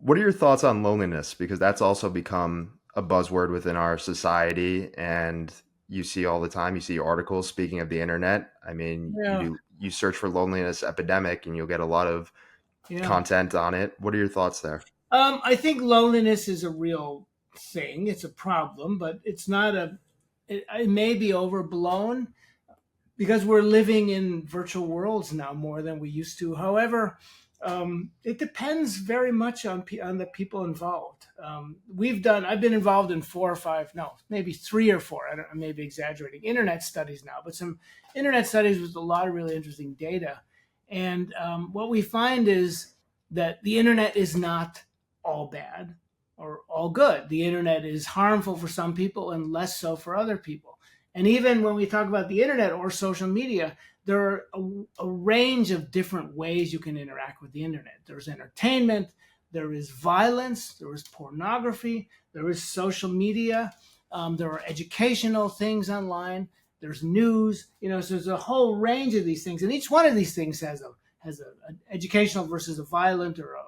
What are your thoughts on loneliness? Because that's also become a buzzword within our society, and you see all the time. You see articles. Speaking of the internet, I mean, Yeah, you search for loneliness epidemic, and you'll get a lot of yeah. content on it. What are your thoughts there? I think loneliness is a real thing. It's a problem, but it's not a. It may be overblown because we're living in virtual worlds now more than we used to. However, it depends very much on the people involved. I've been involved in four or five, no, maybe three or four. I may be exaggerating. Internet studies now, but some internet studies with a lot of really interesting data. And what we find is that the internet is not all bad or all good. The internet is harmful for some people and less so for other people. And even when we talk about the internet or social media, there are a range of different ways you can interact with the internet. There's entertainment, there is violence, there is pornography, there is social media, there are educational things online, there's news. So there's a whole range of these things, and each one of these things has an educational versus a violent or a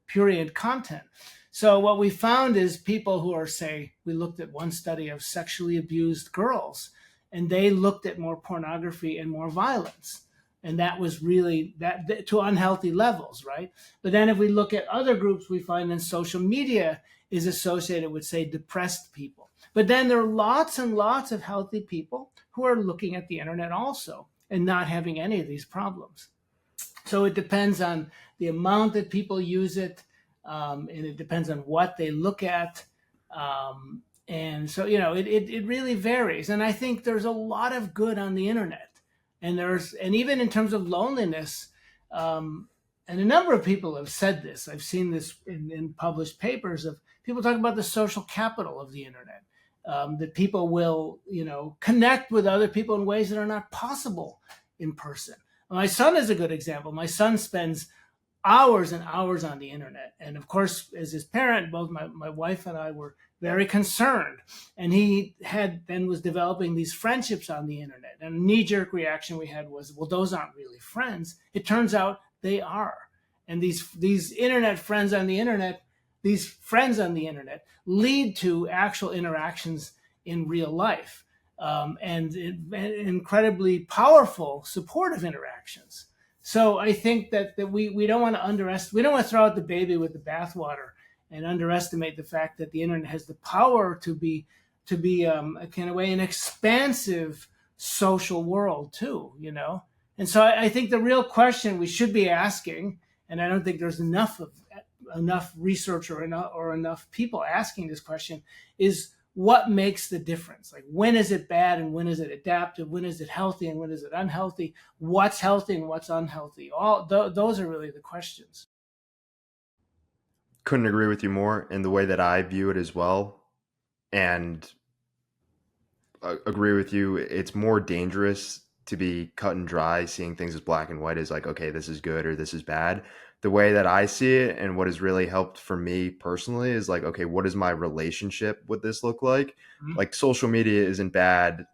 prurient content. So what we found is people who are, say, we looked at one study of sexually abused girls, and they looked at more pornography and more violence. And that was really that to unhealthy levels, right? But then if we look at other groups, we find that social media is associated with, say, depressed people. But then there are lots and lots of healthy people who are looking at the internet also and not having any of these problems. So it depends on the amount that people use it, and it depends on what they look at. And so, it really varies. And I think there's a lot of good on the internet. And even in terms of loneliness, and a number of people have said this. I've seen this in published papers of people talking about the social capital of the internet. That people will, connect with other people in ways that are not possible in person. My son is a good example. My son spends hours and hours on the internet. And of course, as his parent, both my wife and I were very concerned. And he was developing these friendships on the internet. And a knee-jerk reaction we had was, well, those aren't really friends. It turns out they are. And these internet friends on the internet, these friends on the internet lead to actual interactions in real life, and incredibly powerful, supportive interactions. So I think that we don't want to we don't want to throw out the baby with the bathwater and underestimate the fact that the internet has the power to be a kind of way an expansive social world too. And so I think the real question we should be asking, and I don't think there's enough research or enough people asking this question, is what makes the difference? Like, when is it bad and when is it adaptive? When is it healthy and when is it unhealthy? What's healthy and what's unhealthy? Those are really the questions. Couldn't agree with you more in the way that I view it as well. And agree with you. It's more dangerous to be cut and dry, seeing things as black and white as like, okay, this is good or this is bad. The way that I see it and what has really helped for me personally is like, okay, what does my relationship with this look like? Mhm. Like, social media isn't bad.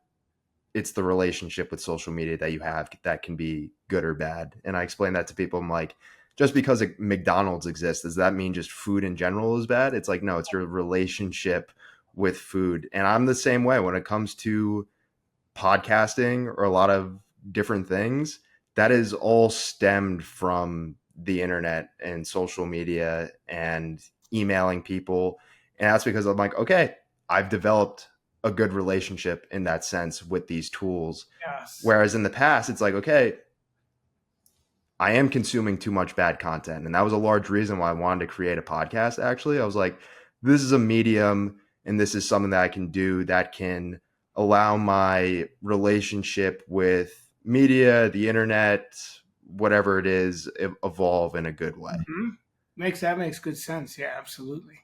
It's the relationship with social media that you have that can be good or bad. And I explain that to people. I'm like, just because McDonald's exists, does that mean just food in general is bad? It's like, no, it's your relationship with food. And I'm the same way when it comes to podcasting or a lot of different things. That is all stemmed from the internet and social media and emailing people. And that's because I'm like, okay, I've developed a good relationship in that sense with these tools. Yes. Whereas in the past, it's like, okay, I am consuming too much bad content. And that was a large reason why I wanted to create a podcast, actually. I was like, this is a medium and this is something that I can do that can allow my relationship with media, the internet, whatever it is, evolve in a good way. That makes good sense. Yeah, absolutely.